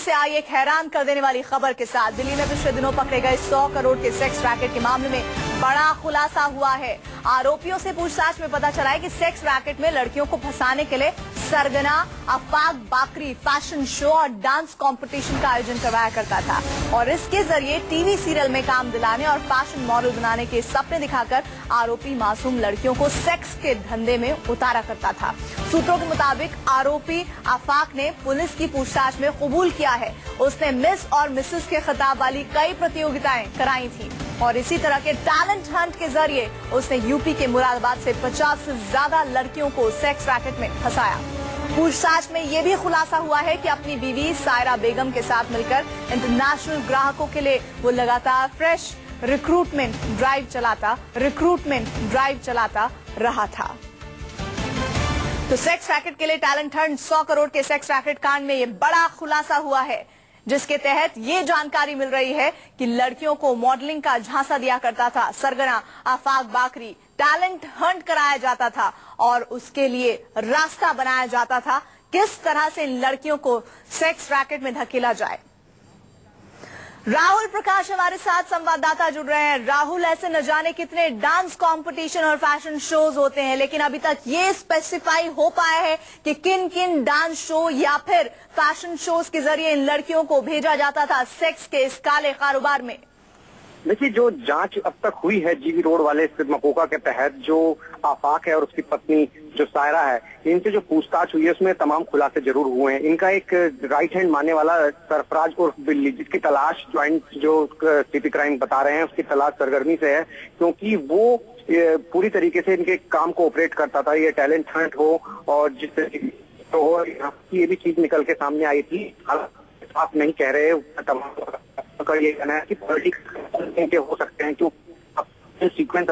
से आई एक हैरान कर देने वाली खबर के साथ दिल्ली में पिछले दिनों पकड़े गए 100 करोड़ के सेक्स रैकेट के मामले में बड़ा खुलासा हुआ है। आरोपियों से पूछताछ में पता चला है कि सेक्स रैकेट में लड़कियों को फंसाने के लिए सरगना आफाक बाकरी फैशन शो और डांस कंपटीशन का आयोजन करवाया करता था और इसके जरिए टीवी सीरियल में काम दिलाने और फैशन मॉडल बनाने के सपने दिखाकर आरोपी मासूम लड़कियों को सेक्स के धंधे में उतारा करता था। सूत्रों के मुताबिक आरोपी आफाक ने पुलिस की पूछताछ में कबूल किया है उसने मिस और मिसेस के खिताब वाली कई प्रतियोगिताएं कराई थी और इसी तरह के टैलेंट हंट के जरिए उसने यूपी के मुरादाबाद से 50 से ज्यादा लड़कियों को सेक्स रैकेट में फंसाया। पूछताछ में ये भी खुलासा हुआ है कि अपनी बीवी सायरा बेगम के साथ मिलकर इंटरनेशनल ग्राहकों के लिए वो लगातार फ्रेश रिक्रूटमेंट ड्राइव चलाता रहा था। तो सेक्स रैकेट के लिए टैलेंट हंट 100 करोड़ के सेक्स रैकेट कांड में ये बड़ा खुलासा हुआ है जिसके तहत ये जानकारी मिल रही है कि लड़कियों को मॉडलिंग का झांसा दिया करता था सरगना आफाक बाकरी, टैलेंट हंट कराया जाता था और उसके लिए रास्ता बनाया जाता था किस तरह से इन लड़कियों को सेक्स रैकेट में धकेला जाए। राहुल प्रकाश हमारे साथ संवाददाता जुड़ रहे हैं। राहुल, ऐसे न जाने कितने डांस कंपटीशन और फैशन शोज होते हैं लेकिन अभी तक ये स्पेसिफाई हो पाया है कि किन किन डांस शो या फिर फैशन शोज के जरिए इन लड़कियों को भेजा जाता था सेक्स के इस काले कारोबार में। देखिए, जो जांच अब तक हुई है जीबी रोड वाले स्थित मकोका के तहत, जो आफाक है और उसकी पत्नी जो सायरा है, इनसे जो पूछताछ हुई है उसमें तमाम खुलासे जरूर हुए हैं। इनका एक राइट हैंड मानने वाला सरफराज उर्फ बिल्ली, जिसकी तलाश ज्वाइंट जो सीपी क्राइम बता रहे हैं उसकी तलाश सरगर्मी से है क्योंकि वो पूरी तरीके से इनके काम को ऑपरेट करता था। ये टैलेंट हंट हो और जिस तरीके तो ये भी चीज निकल के सामने आई थी। आप नहीं कह रहे तमाम का ये कहना है कि पॉलिटिक्स के हो सकते हैं क्योंकि सीक्वेंस।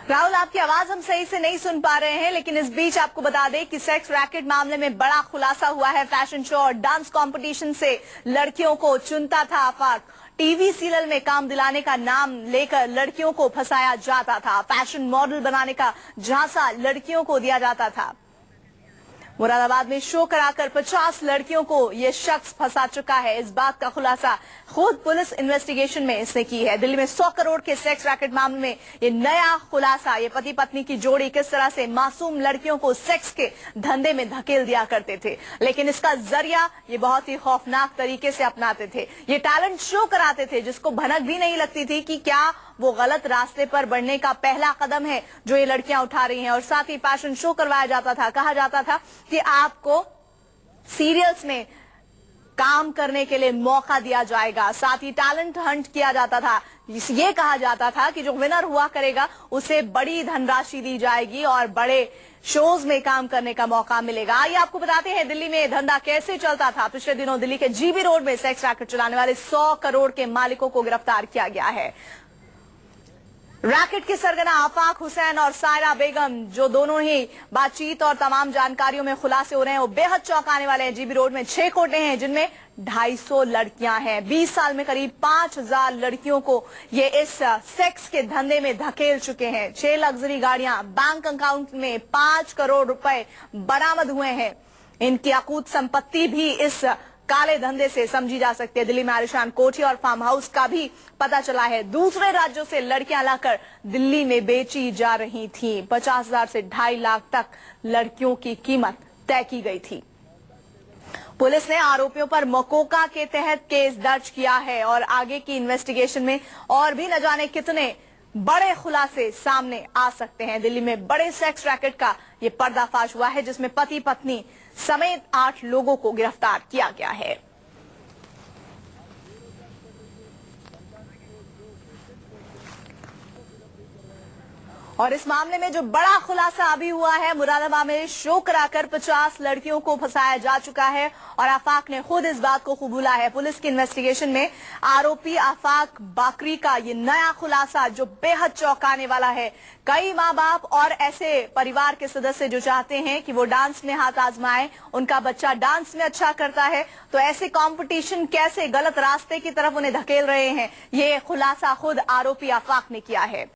राहुल, आपकी आवाज हम सही से नहीं सुन पा रहे हैं लेकिन इस बीच आपको बता दें कि सेक्स रैकेट मामले में बड़ा खुलासा हुआ है। फैशन शो और डांस कंपटीशन से लड़कियों को चुनता था आफाक। टीवी सीरियल में काम दिलाने का नाम लेकर लड़कियों को फंसाया जाता था। फैशन मॉडल बनाने का झांसा लड़कियों को दिया जाता था। मुरादाबाद में शो कराकर 50 लड़कियों को ये शख्स फंसा चुका है। इस बात का खुलासा खुद पुलिस इन्वेस्टिगेशन में इसने की है। दिल्ली में 100 करोड़ के सेक्स रैकेट मामले में ये नया खुलासा, ये पति पत्नी की जोड़ी किस तरह से मासूम लड़कियों को सेक्स के धंधे में धकेल दिया करते थे लेकिन इसका जरिया ये बहुत ही खौफनाक तरीके से अपनाते थे। ये टैलेंट शो कराते थे जिसको भनक भी नहीं लगती थी कि क्या वो गलत रास्ते पर बढ़ने का पहला कदम है जो ये लड़कियां उठा रही हैं। और साथ ही फैशन शो करवाया जाता था। कहा जाता था कि आपको सीरियल्स में काम करने के लिए मौका दिया जाएगा। साथ ही टैलेंट हंट किया जाता था। ये कहा जाता था कि जो विनर हुआ करेगा उसे बड़ी धनराशि दी जाएगी और बड़े शोज में काम करने का मौका मिलेगा। आइए आपको बताते हैं दिल्ली में धंधा कैसे चलता था। पिछले दिनों दिल्ली के जीबी रोड में सेक्स रैकेट चलाने वाले 100 करोड़ के मालिकों को गिरफ्तार किया गया है। रैकेट के सरगना आफाक हुसैन और सायरा बेगम, जो दोनों ही बातचीत और तमाम जानकारियों में खुलासे हो रहे हैं, वो बेहद चौंकाने वाले हैं। जीबी रोड में 6 कोटे हैं जिनमें 250 लड़कियां हैं। 20 साल में करीब 5000 लड़कियों को ये इस सेक्स के धंधे में धकेल चुके हैं। 6 लग्जरी गाड़ियां, बैंक अकाउंट में 5 करोड़ रुपए बरामद हुए हैं। इनकी अकूत संपत्ति भी इस काले धंधे से समझी जा सकती है। दिल्ली में आलिशान कोठी और फार्म हाउस का भी पता चला है। दूसरे राज्यों से लड़कियां लाकर दिल्ली में बेची जा रही थीं। 50,000 से 2.5 लाख तक लड़कियों की कीमत तय की गई थी। पुलिस ने आरोपियों पर मकोका के तहत केस दर्ज किया है और आगे की इन्वेस्टिगेशन में और भी न जाने कितने बड़े खुलासे सामने आ सकते हैं। दिल्ली में बड़े सेक्स रैकेट का ये पर्दाफाश हुआ है जिसमें पति पत्नी समेत 8 लोगों को गिरफ्तार किया गया है। और इस मामले में जो बड़ा खुलासा अभी हुआ है, मुरादाबाद में शो कराकर 50 लड़कियों को फंसाया जा चुका है और आफाक ने खुद इस बात को कबूला है। पुलिस की इन्वेस्टिगेशन में आरोपी आफाक बाकरी का ये नया खुलासा जो बेहद चौंकाने वाला है। कई माँ बाप और ऐसे परिवार के सदस्य जो चाहते हैं कि वो डांस में हाथ आजमाएं, उनका बच्चा डांस में अच्छा करता है, तो ऐसे कंपटीशन कैसे गलत रास्ते की तरफ उन्हें धकेल रहे हैं, ये खुलासा खुद आरोपी आफाक ने किया है।